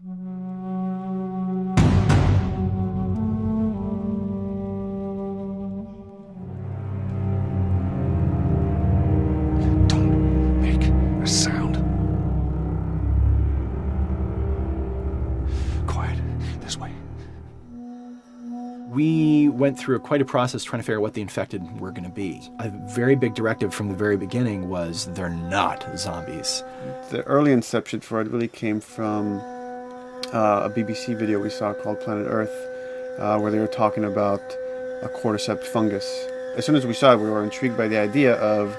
Don't make a sound. Quiet. This way. We went through quite a process trying to figure out what the infected were going to be. A very big directive from the very beginning was they're not zombies. The early inception for it really came from a BBC video we saw called Planet Earth, where they were talking about a cordyceps fungus. As soon as we saw it, we were intrigued by the idea of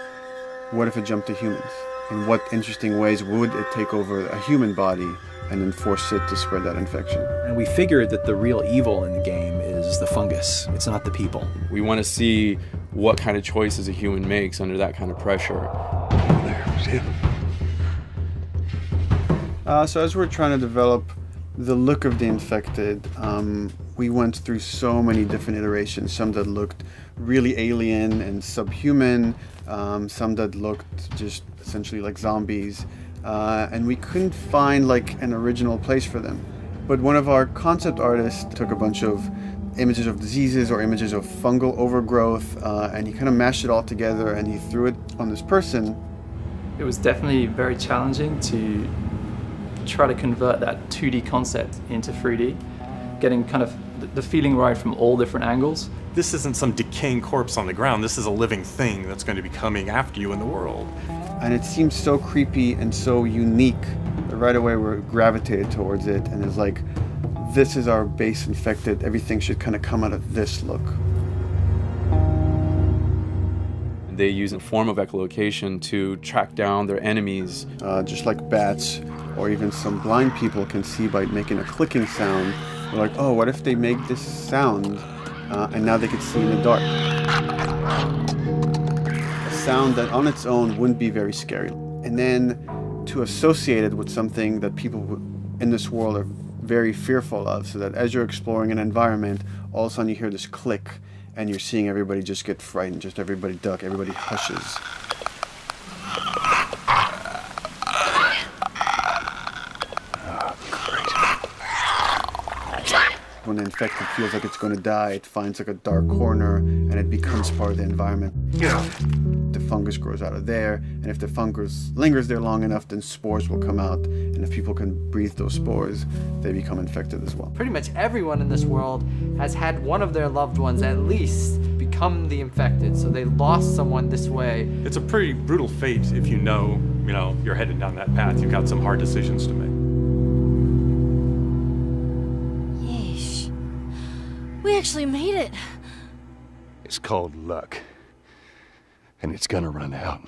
what if it jumped to humans? In what interesting ways would it take over a human body and then force it to spread that infection? And we figured that the real evil in the game is the fungus. It's not the people. We want to see what kind of choices a human makes under that kind of pressure. There, see him? So as we're trying to develop the look of the infected, we went through so many different iterations. Some that looked really alien and subhuman, some that looked just essentially like zombies. And we couldn't find like an original place for them. But one of our concept artists took a bunch of images of diseases or images of fungal overgrowth, and he kind of mashed it all together and he threw it on this person. It was definitely very challenging to try to convert that 2D concept into 3D, getting kind of the feeling right from all different angles. This isn't some decaying corpse on the ground. This is a living thing that's going to be coming after you in the world. And it seemed so creepy and so unique that right away we gravitated towards it, and it's like, this is our base infected. Everything should kind of come out of this look. They use a form of echolocation to track down their enemies. Just like bats, or even some blind people can see by making a clicking sound. They're like, oh, what if they make this sound and now they can see in the dark? A sound that on its own wouldn't be very scary. And then to associate it with something that people in this world are very fearful of, so that as you're exploring an environment, all of a sudden you hear this click and you're seeing everybody just get frightened, just everybody duck, everybody hushes. When the infected feels like it's going to die, it finds like a dark corner and it becomes part of the environment. Yeah. The fungus grows out of there, and if the fungus lingers there long enough, then spores will come out, and if people can breathe those spores, they become infected as well. Pretty much everyone in this world has had one of their loved ones at least become the infected, so they lost someone this way. It's a pretty brutal fate if you know, you're headed down that path. You've got some hard decisions to make. We actually made it. It's called luck. And it's gonna run out.